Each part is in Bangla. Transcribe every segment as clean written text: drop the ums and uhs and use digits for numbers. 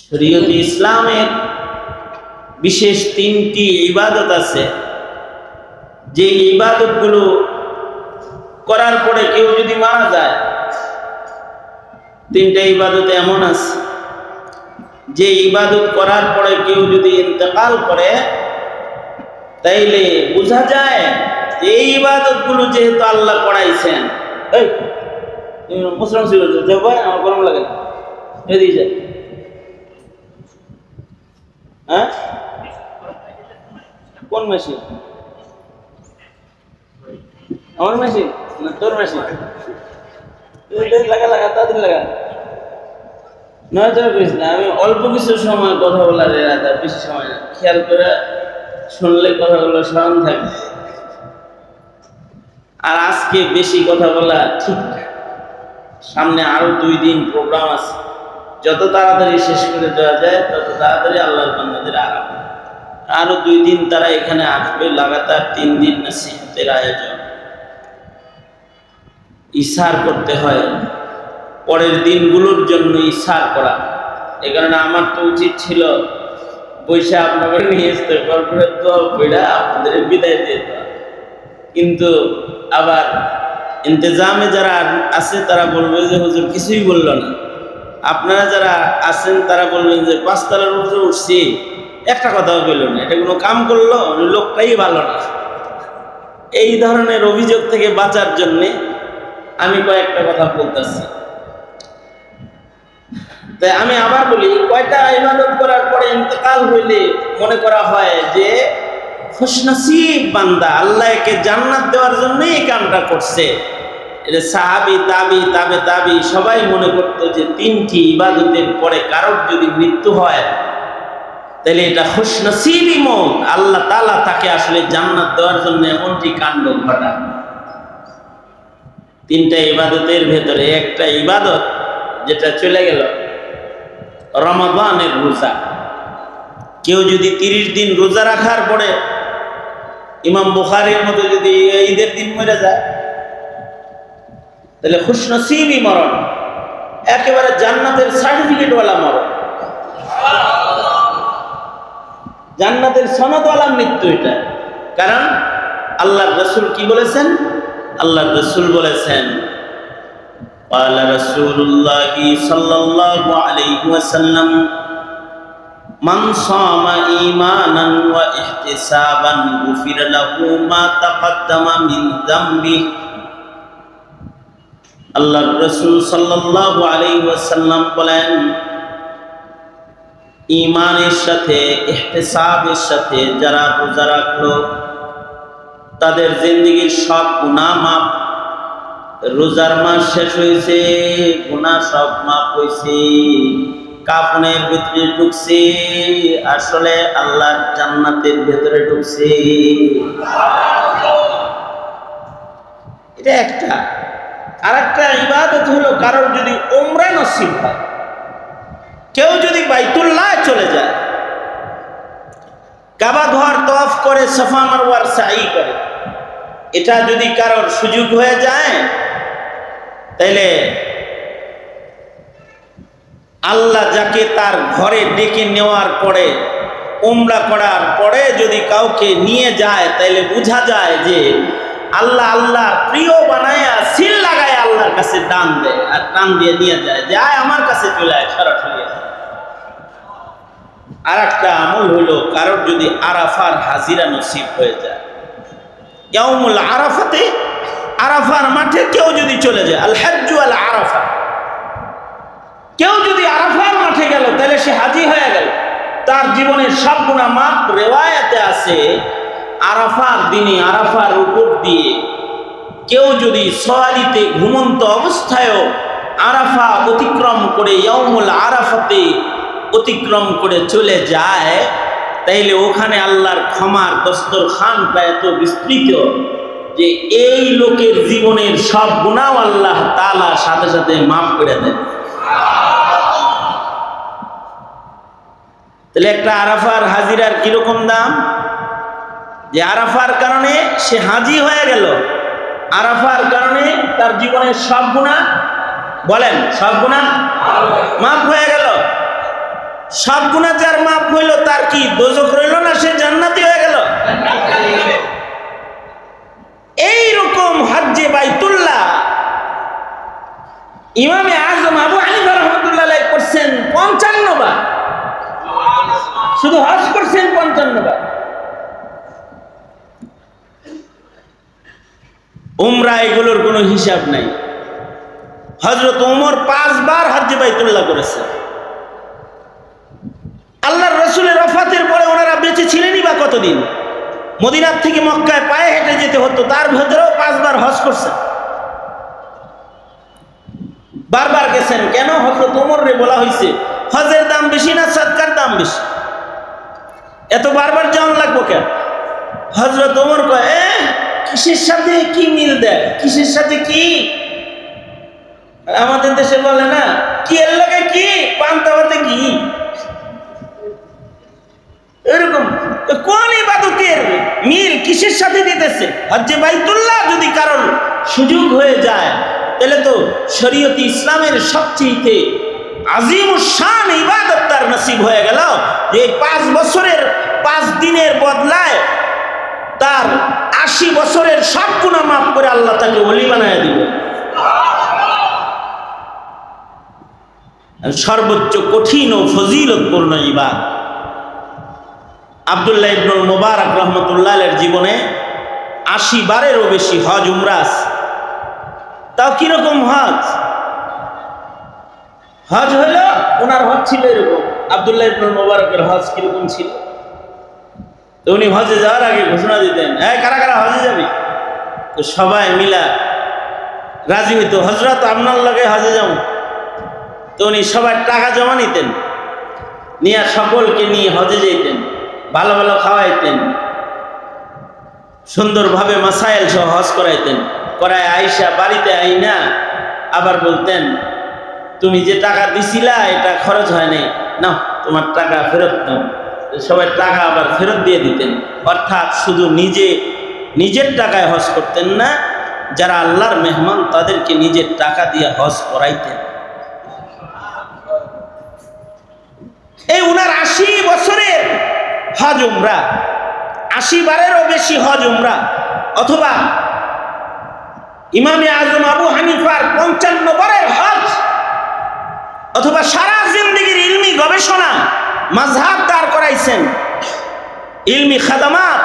শরীয়তে ইসলামের বিশেষ তিনটি ইবাদত আছে, যে ইবাদতগুলো করার পরে কেউ যদি মারা যায়, তিনটা ইবাদত এমন আছে যে ইবাদত করার পরে কেউ যদি ইন্তেকাল করে, তাইলে বোঝা যায় যে এই ইবাদতগুলো যেহেতু আল্লাহ করাইছেন। এই মুসলমান ছিল যে ভাই আমার গরম লাগে না, এদিকে যায়। হ্যাঁ, কোন মেশিন? আমার মেশিন না তোর মেশিন? লাগা লাগা তাদের লাগা নয় তোরা করিস না। আমি অল্প কিছু সময় কথা বলা যায় না, তার বেশি সময় না। খেয়াল করে শুনলে কথাগুলো স্মরণ থাকবে। আর আজকে বেশি কথা বলা ঠিক না, সামনে আরো 2 দিন প্রোগ্রাম আছে। যত তাড়াতাড়ি শেষ করে দেওয়া যায় তত তাড়াতাড়ি আল্লাহর বান্দাদের আরাম। আরো 2 দিন তারা এখানে আসবে, লাগাতার 3 দিন নসিহতের আয়োজন। ইশার করতে হয় পরের দিনগুলোর জন্য, ইশার করা। এই কারণে আমার তো উচিত ছিল পয়সা আপনাদের নিয়ে আসতে করে দোয়া কইরা আপনাদের বিদায় দিয়ে দেওয়া, কিন্তু আবার ইন্তজামে যারা আছে তারা বলবে যে হুজুর কিছুই বললো না। আপনারা যারা আছেন তারা বলবেন যে 5 তলার উপরে উঠছি, একটা কথাও বলল না, এটা কোনো কাম করলো, লোকটাই ভালো না। এই ধরনের অভিযোগ থেকে বাঁচার জন্যে আমি কয়েকটা কথা বলতেছি। তাই আমি আবার বলি, কয়টা ইবাদত করার পরে ইন্তেকাল হইলে মনে করা হয় যে খুশনসিব বান্দা, আল্লাহ একে জান্নাত দেওয়ার জন্য এই কামটা করছে। এটা সাহাবী, তাবি, তাবে তাবি সবাই মনে করতো যে 3টি ইবাদতের পরে কারোর যদি মৃত্যু হয় তাহলে এটা খুশনসিবি মওত, আল্লাহ তাআলা তাকে আসলে জান্নাত দেওয়ার জন্য এমনটি কাণ্ড ঘটায়। 3টা ইবাদতের ভেতরে একটা ইবাদত যেটা চলে গেল, রমাদানের রোজা। কেউ যদি 30 দিন রোজা রাখার পরে ইমাম বুখারীর মতো যদি ঈদের দিন মরে যায়, তাহলে খুশনসিবি মরণ, একেবারে জান্নাতের সার্টিফিকেটওয়ালা মরণ, জান্নাতের সনদওয়ালা মৃত্যু এটা। কারণ আল্লাহর রাসূল কি বলেছেন? আল্লাহর রাসূল বলেছেন, قال رسول الله صلى الله عليه وسلم من صام إيمانا واحتسابا غفر له ما تقدم من ذنبه। আল্লাহর রাসূল সাল্লাল্লাহু আলাইহি ওয়াসাল্লাম বলেন, ঈমানের সাথে ইহতিসাবের সাথে যারা রোজা রাখলো তাদের জিন্দেগীর সব গুনাহ মাফ। রোজার মাস শেষ হয়েছে, গুনাহ সব মাফ হয়েছে, কাফনের ভিতরে ঢুকছে, আসলে আল্লাহর জান্নাতের ভিতরে ঢুকছে। এটা একটা। আরেকটা ইবাদত হলো কারোর যদি উমরা নসিব হয়, কেউ যদি বাইতুল্লাহ চলে যায়, কাবা ঘর তওয়াফ করে, সাফা মারওয়ার সাই করে, এটা যদি কারোর সুযোগ হয়ে যায় তাইলে আল্লাহ যাকে তার ঘরে ডেকে নেওয়ার পরে, উমরা করার পরে যদি কাউকে নিয়ে যায়, তাইলে বোঝা যায় যে আল্লাহ আল্লাহ প্রিয় বানায়া সিল লাগায় আল্লাহর কাছে টান দেয়, আর টান দিয়ে নিয়ে যায় যে আয় আমার কাছে চলে আয় সরাসরি। আর একটা আমল হইল কারোর যদি আরাফার হাজিরা নসিব হয়ে যায়, ইয়াউমুল আরাফাতে, আরাফার মাঠে কেউ যদি চলে যায়, আল হাজ্জু আল আরাফা, কেউ যদি আরাফার মাঠে গেল তাহলে সে হাজি হয়ে গেল, তার জীবনের সব গুনাহ মাফ। রিওয়ায়াতে আছে আরাফার দিনে আরাফার উপর দিয়ে কেউ যদি সওয়ারিতে ঘুমন্ত অবস্থায়ও আরাফা অতিক্রম করে ইয়াউমুল আরাফাতে অতিক্রম করে চলে যায়, তাইলে ওখানে আল্লাহর ক্ষমার দস্তরখানটা এত বিস্তৃত যে এই লোকের জীবনের সব গুনাহ আল্লাহ তাআলা সাথে সাথে মাফ করে দেন। তাহলে একটা আরাফার হাজিরার কিরকম দাম, যে আরাফার কারণে সে হাজি হয়ে গেল, আরাফার কারণে তার জীবনের সব গুনাহ, বলেন সব গুনাহ মাফ হয়ে গেল। সব গুনাহ যার মাফ হইল তার কি দোজখ রইল না, সে জান্নাতি হয়ে গেল? এই রকম হজ্জে বাইতুল্লাহ ইমামে আজম আবু হানিফা রাহমাতুল্লাহ আলাইহি করছেন 55 বার। শুধু হজ করছেন 55 বার। উমরা এগুলোর কোনো হিসাব নাই। হযরত ওমর 5 বার হজ্জে বাইতুল্লাহ করেছে। আল্লাহর রাসূলের ওফাতের পরে ওনারা বেঁচে ছিলেনই বা কতদিন? মদিনার থেকে মক্কায় পায়ে হেঁটে যেতে হতো, তার ভেতরেও 5 বার হজ করছেন। বারবার গেছেন কেন? হযরত ওমরে বলা হয়েছে হজের দাম বেশি না সদকার দাম বেশি, এত বারবার যাওয়া লাগবো কেন? হযরত ওমর কয় কিসের সাথে কি মিল দেয়, কিসের সাথে কি? আমাদের দেশে বলে না কি এর লাগে কি পান্তা ভাতে কি, এরকম কোন ইবাদতের মিল কিসের সাথে দিতেছে? হজ্জে বাইতুল্লাহ যদি কারণ সুযোগ হয়ে যায় তাহলে তো শরীয়তে ইসলামের সবচেয়ে আজিমুস শান ইবাদত তার নসিব হয়ে গেল যে 5 বছরের 5 দিনের বদলায় তার 80 বছরের সব গুনাহ মাফ করে আল্লাহ তাকে ওলি বানায় দিবে। সর্বোচ্চ কঠিন ও ফজিলতপূর্ণ ইবাদত। আব্দুল্লাহ ইবনুল মুবারক রহমতুল্লাহ আলাইহির জীবনে 80 বারেরও বেশি হজ উমরা। তাও কিরকম হজ? হজ হলো ওনার হজ ছিল এরকম। আব্দুল্লাহ ইবনুল মুবারকের হজ কিরকম ছিল? তো উনি হজে যাওয়ার আগে ঘোষণা দিতেন, কারা কারা হজে যাবি? তো সবাই মিলা রাজি হইতো, হজরত আপনার লগে হজে যাব। তো উনি সবার টাকা জমা নিতেন, নিয়ে সকলকে নিয়ে হজে যেতেন, ভালো ভালো খাওয়াইতেন, সুন্দরভাবে মাসাইল সহ হজ করাইতেন। করায় আইসা বাড়িতে আইনা আবার বলতেন তুমি যে টাকা দিছিলা এটা খরচ হয় নাই, নাও তোমার টাকা ফেরত নাও। সবাই টাকা আবার ফেরত দিয়ে দিতেন। অর্থাৎ শুধু নিজের টাকায় হজ করতেন না, যারা আল্লাহর মেহমান তাদেরকে নিজের টাকা দিয়ে হজ করাইতেন। এই উনার 80 বছরের হজ উমরা, 80 বারেরও বেশি হজ উমরা, অথবা ইমামে আজম আবু হানিফার 55 বারের হজ, অথবা সারা জিন্দেগীর ইলমি গবেষণা মাযহাব দাঁড় করাইছেন, ইলমি খাদামাত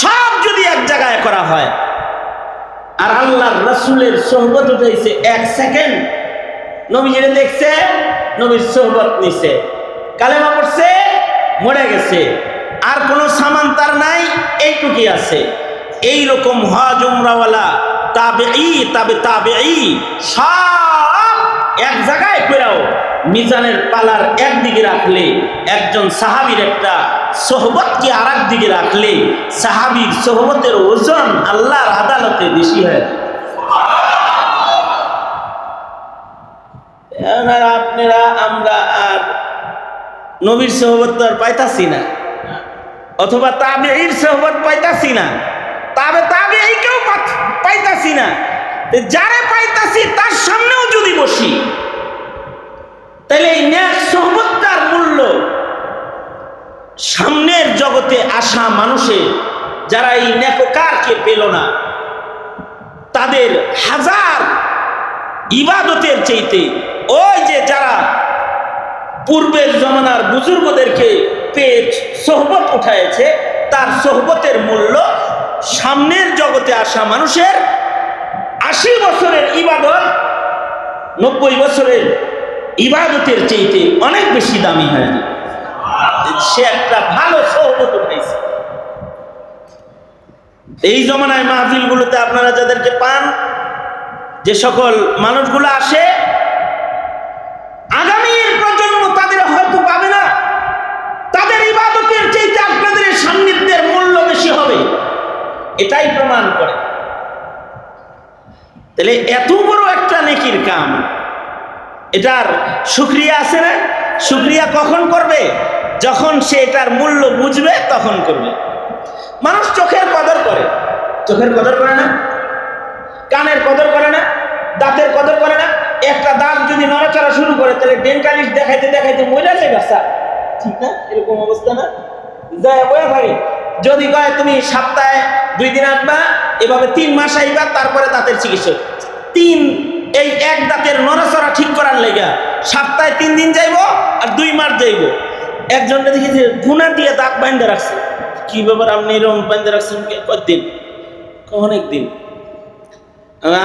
সব যদি এক জায়গায় করা হয়, আর আল্লাহর রাসূলের সোহবত উঠাইছে 1 সেকেন্ড, নবীজিরে দেখছে, নবীর সোহবত নিছে, কালেমা পড়ছে, মরে গেছে, আর কোনো সামান তার নাই, এইটুকুই আছে। এই রকম হজ উমরাওয়ালা তাবেঈ সব এক জায়গায় করেও মিজানের পালার একদিকে রাখলে, একজন সাহাবীর একটা সোহবতকে আর এক দিকে রাখলে সাহাবীর সোহবতের ওজন আল্লাহর আদালতে বেশি হয়। আপনারা আমরা আর নবীর সোহবত তো আর পাইতাছি না, অথবা তাবেঈর সোহবত পাইতাছি না, তাবেঈকেও পাইতাছি না। যারে পাইতাছি তার সামনেও যদি বসি তাহলে এই নেক সোহবতটার মূল্য সামনের জগতে আসা মানুষের, যারা এই নেককারকে পেল না, তাদের হাজার ইবাদতের চাইতে ওই যে যারা পূর্বের জমানার বুজুর্গদেরকে পেয়ে সোহবত উঠাইছে, তার সোহবতের মূল্য সামনের জগতে আসা মানুষের 80 বছরের ইবাদত 90 বছরের ইবাদতের চাইতে অনেক বেশি দামি হয়। সে একটা ভালো সোহবত উঠাইছে। এই জমানায় মাহফিলগুলোতে আপনারা যাদেরকে পান, যে সকল মানুষগুলো আসে, আগামীর প্রজন্ম তাদের হয়তো পাবে না, তাদের ইবাদতের চাইতে আপনাদের সান্নিধ্যের মূল্য বেশি হবে, এটাই প্রমাণ করে। তাহলে এত বড় একটা নেকির কাম, এটার শুকরিয়া আছে না? শুকরিয়া কখন করবে? যখন সে এটার মূল্য বুঝবে তখন করবে। মানুষ চোখের কদর করে, চোখের কদর করে না, কানের কদর করে না, দাঁতের কদর করে না। একটা দাঁত যদি নড়াচড়া শুরু করে তাহলে ডেন্টালিস্ট দেখাইতে দেখাইতে মরে যায় বাচ্চা, ঠিক না? এরকম অবস্থা না? যায় বয়া থাকি। যদি কয় তুমি সপ্তাহে 2 দিন আসবা, এভাবে 3 মাস আইবা, তারপরে দাঁতের চিকিৎসা। এই এক দাঁতের নড়াচড়া ঠিক করার লেগা সপ্তাহে 3 দিন যাইব আর 2 মাস যাইব। একজনকে দেখি যে গুনা দিয়ে দাঁত বাইন্ধে রাখছে। কি ব্যাপার, আপনি এরকম বাইন্ধে রাখছেন কয়েকদিন? অনেক দিন।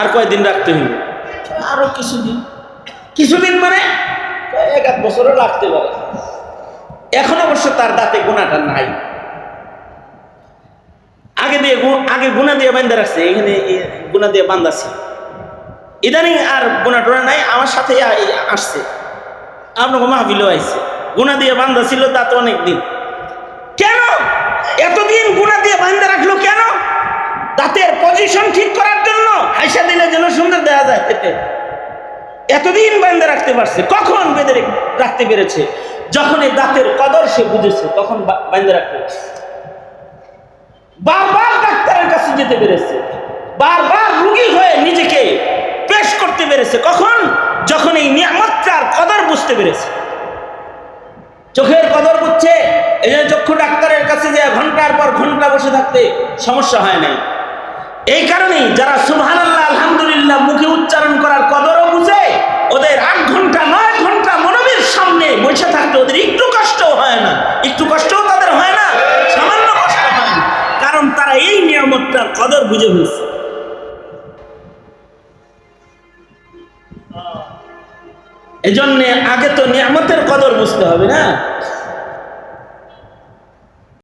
আর কয়দিন রাখতে হইব? আরো কিছুদিন। কিছুদিন মানে 1-1 বছরও লাগতে পারে। এখন অবশ্য তার দাঁতে গুনাটা নাই। আগে গুনা দিয়ে বান্ধা রাখছে, এখানে গুনা দিয়ে বান্ধা ছিল। ইদানিং আর গুনা টোনা নাই, আমার সাথে আসছে, আপনাকে মাহফিলও আইছে। গুনা দিয়ে বান্ধা ছিল দাঁত অনেক দিন। কেন এতদিন গুনা দিয়ে বান্ধা রাখলো? কেন? দাঁতের পজিশন ঠিক করার জন্য, হাইসা দিলে যেন সুন্দর দেখা যায় পেটে। এতদিন বান্ধা রাখতে পারছে। কখন বেঁধে রাখতে পেরেছে? যখন এই দাঁতের কদর সে বুঝেছে, তখন বান্ধা রাখতে পেরেছে। বারবার ডাক্তারের কাছে যেতে পেরেছে, বারবার রোগী হয়ে নিজেকে পেশ করতে পেরেছে। কখন? যখন এই নিয়ামতটার কদর বুঝতে পেরেছে। চোখের কদর বুঝছে, এই জন্য চক্ষু ডাক্তারের কাছে যে ঘন্টার পর ঘন্টা বসে থাকতে সমস্যা হয় নাই। এই কারণেই যারা সুবহানাল্লাহ আলহামদুলিল্লাহ মুখে উচ্চারণ করার কদরও বুঝে, ওদের 8 ঘন্টা 9 ঘন্টা মনোবীর সামনে বসে থাকতে ওদের একটু কষ্টও হয় না। একটু কষ্টও তাদের হয় না, সামান্য কষ্ট হয় না, কারণ তারা এই নিয়ামতটার কদর বুঝে ফেলছে। এজন্য আগে তো নিয়ামতের কদর বুঝতে হবে না।